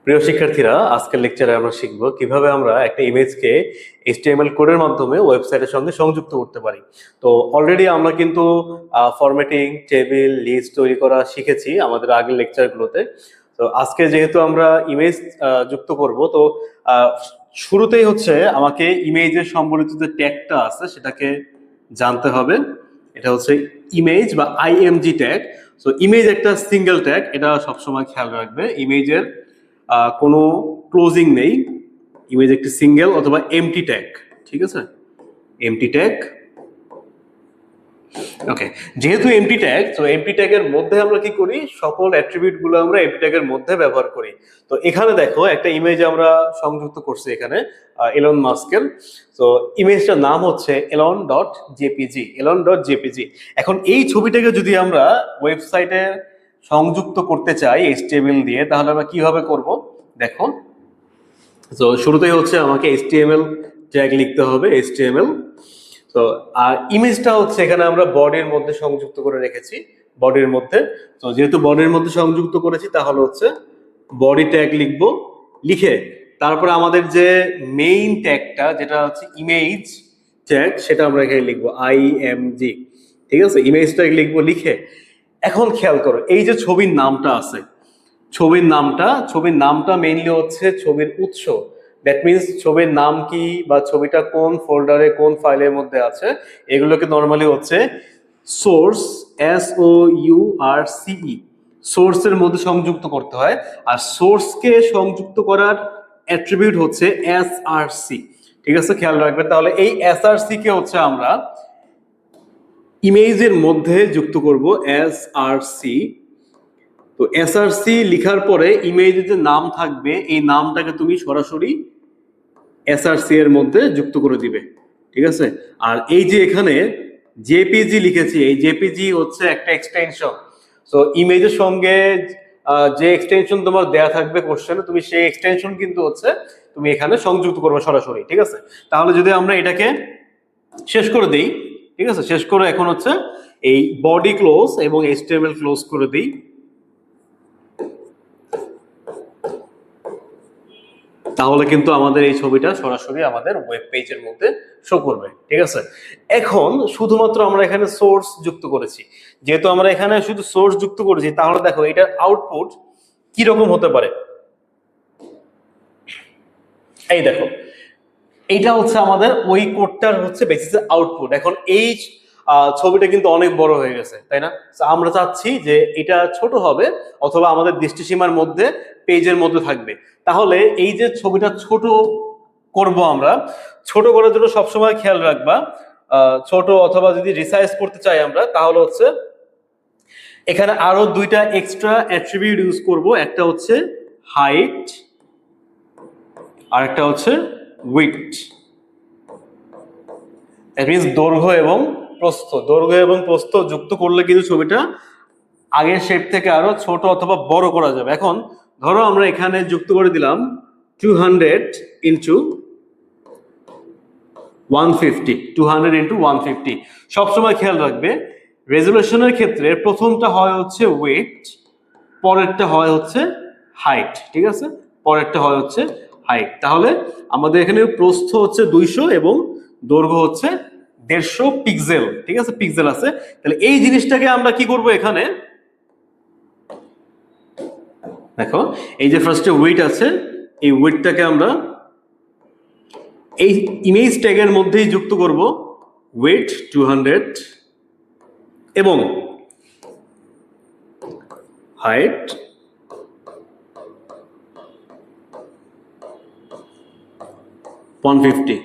প্রিয় শিক্ষার্থীরা, আজকের লেকচারে আমরা শিখব কিভাবে আমরা একটা ইমেজকে এইচটিএমএল কোডের মাধ্যমে ওয়েবসাইটের সঙ্গে সংযুক্ত করতে পারি। তো অলরেডি আমরা কিন্তু ফরম্যাটিং, টেবিল, লিস্ট তৈরি করা শিখেছি আমাদের আগের লেকচারগুলোতে। তো আজকে যেহেতু আমরা ইমেজ যুক্ত করব, তো শুরুতেই হচ্ছে আমাকে ইমেজের সম্বলিত যে ট্যাগটা আছে সেটাকে জানতে হবে। এটা হচ্ছে ইমেজ বা আইএমজি ট্যাগ। তো ইমেজ একটা সিঙ্গেল ট্যাগ, এটা সবসময় খেয়াল রাখবে। ইমেজের কোনো ক্লোজিং নেই, ইমেজ একটি সিঙ্গেল অথবা এমটি ট্যাগ। ঠিক আছে, এমটি ট্যাগ। ওকে, যেহেতু এমটি ট্যাগ, তো এমটি ট্যাগের মধ্যে আমরা কি করি, সকল অ্যাট্রিবিউট গুলো আমরা এমটি ট্যাগের মধ্যে ব্যবহার করি। তো এখানে দেখো একটা ইমেজ আমরা সংযুক্ত করছি এখানে এলন মাস্কের। তো ইমেজটার নাম হচ্ছে elon.jpg। এখন এই ছবিটাকে যদি আমরা ওয়েবসাইটে সংযুক্ত করতে চাই এইচটিএমএল দিয়ে, তাহলে আমরা কিভাবে করব দেখো। তো শুরুতেই হচ্ছে আমাকে এইচটিএমএল ট্যাগ লিখতে হবে, এইচটিএমএল। তো আর ইমেজটা হচ্ছে এখানে আমরা বডির মধ্যে সংযুক্ত করে রেখেছি, বডির মধ্যে। তো যেহেতু বডির মধ্যে সংযুক্ত করেছি, তাহলে হচ্ছে বডি ট্যাগ লিখব। লিখে তারপরে আমাদের যে মেইন ট্যাগটা, যেটা হচ্ছে ইমেজ ট্যাগ, সেটা আমরা এখানে লিখবো আইএমজি। ঠিক আছে, ইমেজ ট্যাগ লিখবো। লিখে এখন খেয়াল করো, এই যে ছবির নামটা আছে, ছবির নামটা মেইনলি হচ্ছে ছবির উৎস। দ্যাট মিনস ছবির নাম কি বা ছবিটা কোন ফোল্ডারে কোন ফাইলের মধ্যে আছে, এগুলোকে নর্মালি হচ্ছে সোর্স, SOURCE, সোর্সের মধ্যে সংযুক্ত করতে হয়। আর সোর্সকে সংযুক্ত করার অ্যাট্রিবিউট হচ্ছে SRC। ঠিক আছে, খেয়াল রাখবে। তাহলে এই SRC কে হচ্ছে আমরা ইমেজের মধ্যে যুক্ত করব, SRC। তো SRC লিখার পরে ইমেজের যে নাম থাকবে, এই নামটাকে তুমি সরাসরি SRC এর মধ্যে যুক্ত করে দিবে। ঠিক আছে, আর এই যে এখানে জেপিজি লিখেছি, এই জেপিজি হচ্ছে একটা এক্সটেনশন। তো ইমেজের সঙ্গে যে এক্সটেনশন তোমার দেয়া থাকবে কোশ্চেনে, তুমি সেই এক্সটেনশন কিন্তু হচ্ছে তুমি এখানে সংযুক্ত করবে সরাসরি। ঠিক আছে, তাহলে যদি আমরা এটাকে শেষ করে দিই, ঠিক আছে, শেষ করে এখন হচ্ছে এই বডি ক্লোজ এবং এইচটিএমএল ক্লোজ করে দিই, তাহলে কিন্তু আমাদের এই ছবিটা সরাসরি আমাদের ওয়েব পেজের মধ্যে শো করবে। ঠিক আছে, এখন শুধুমাত্র আমরা এখানে সোর্স যুক্ত করেছি। যেহেতু আমরা এখানে শুধু সোর্স যুক্ত করেছি, তাহলে দেখো এটার আউটপুট কি রকম হতে পারে। এই দেখো, এইটা হচ্ছে আমাদের ওই কোডটার হচ্ছে বেসিসে আউটপুট। এখন এই ছবিটা কিন্তু অনেক বড় হয়ে গেছে, তাই না? আমরা চাচ্ছি যে এটা ছোট হবে অথবা আমাদের দৃষ্টিসীমার মধ্যে পেজের মধ্যে থাকবে। তাহলে এই যে ছবিটা ছোট করব, আমরা ছোট করার জন্য সবসময় খেয়াল রাখবা, ছোট অথবা যদি রিসাইজ করতে চাই আমরা, তাহলে হচ্ছে এখানে আরো দুইটা এক্সট্রা অ্যাট্রিবিউট ইউজ করব। একটা হচ্ছে হাইট আর একটা হচ্ছে উইডথ। দ্যাট মিনস দৈর্ঘ্য এবং প্রস্থ। দৈর্ঘ্য এবং প্রস্থ যুক্ত করলে কিন্তু ছবিটা আগের শেপ থেকে আরো ছোট অথবা বড় করা যাবে। এখন ধরো আমরা এখানে যুক্ত করে দিলাম 200 ইন্টু 150। সবসময় খেয়াল রাখবে, রেজুলেশনের ক্ষেত্রে প্রথমটা হয় হচ্ছে ওয়েট, পরেরটা হয় হচ্ছে হাইট। ঠিক আছে, পরেরটা হয় হচ্ছে হাইট। তাহলে আমাদের এখানে প্রস্থ হচ্ছে 200 এবং দৈর্ঘ্য হচ্ছে 150 পিক্সেল। ঠিক আছে, পিক্সেল আছে। তাহলে এই জিনিসটাকে আমরা কি করব, এখানে দেখো এই যে ফার্স্টে উইডথ আছে, এই উইডথটাকে আমরা এই ইমেজ ট্যাগের মধ্যেই যুক্ত করব, উইডথ 200 এবং হাইট 150।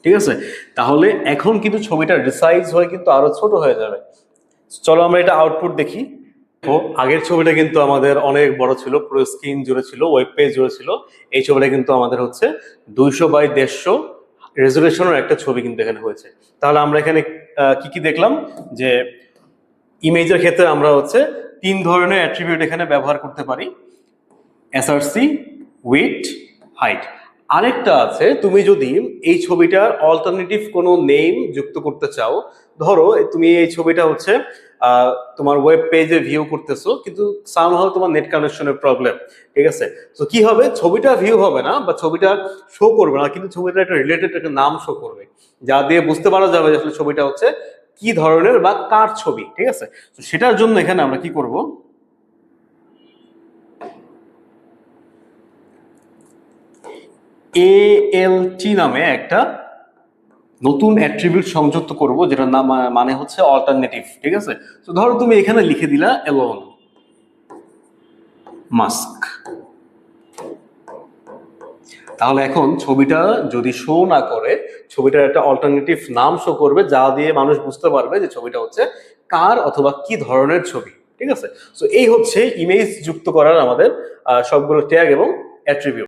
ঠিক আছে, তাহলে এখন কিন্তু ছবিটা রিসাইজ হয়ে কিন্তু আরো ছোট হয়ে যাবে। চলো আমরা এটা আউটপুট দেখি। আগের ছবিটা কিন্তু আমাদের অনেক বড় ছিল, পুরো স্ক্রিন জুড়ে ছিল, ওয়েব পেজ জুড়ে ছিল। এই ছবিটা কিন্তু আমাদের হচ্ছে 200 বাই 150 রেজুলেশনের একটা ছবি কিন্তু এখানে হয়েছে। তাহলে আমরা এখানে কি কি দেখলাম, যে ইমেজের ক্ষেত্রে আমরা হচ্ছে 3 ধরনের অ্যাট্রিবিউট এখানে ব্যবহার করতে পারি, এসআরসি, উইডথ, হাইট। আরেকটা আছে, তুমি যদি এই ছবিটার অল্টারনেটিভ কোনো নেম যুক্ত করতে চাও, ধরো তুমি এই ছবিটা হচ্ছে তোমার ওয়েব পেজে ভিউ করতেছো, কিন্তু সামহাউ তোমার নেট কানেকশনের প্রবলেম, ঠিক আছে? তো কি হবে, ছবিটা ভিউ হবে না বা ছবিটা শো করবে না, কিন্তু ছবিটা একটা রিলেটেড একটা নাম শো করবে, যা দিয়ে বুঝতে পারা যাবে যে আসলে ছবিটা হচ্ছে কি ধরনের বা কার ছবি, ঠিক আছে? তো সেটার জন্য এখানে আমরা কি করব, ALT নামে একটা নতুন অ্যাট্রিবিউট সংযুক্ত করব, যেটার নাম মানে হচ্ছে অল্টারনেটিভ, ঠিক আছে? তো ধরো তুমি এখানে লিখে দিলা এলোন মাস্ক। তাহলে এখন ছবিটা যদি শো না করে, ছবিটার একটা অল্টারনেটিভ নাম শো করবে, যা দিয়ে মানুষ বুঝতে পারবে যে ছবিটা হচ্ছে কার অথবা কি ধরনের ছবি, ঠিক আছে? তো এই হচ্ছে ইমেজ যুক্ত করার আমাদের সবগুলো ট্যাগ এবং অ্যাট্রিবিউট।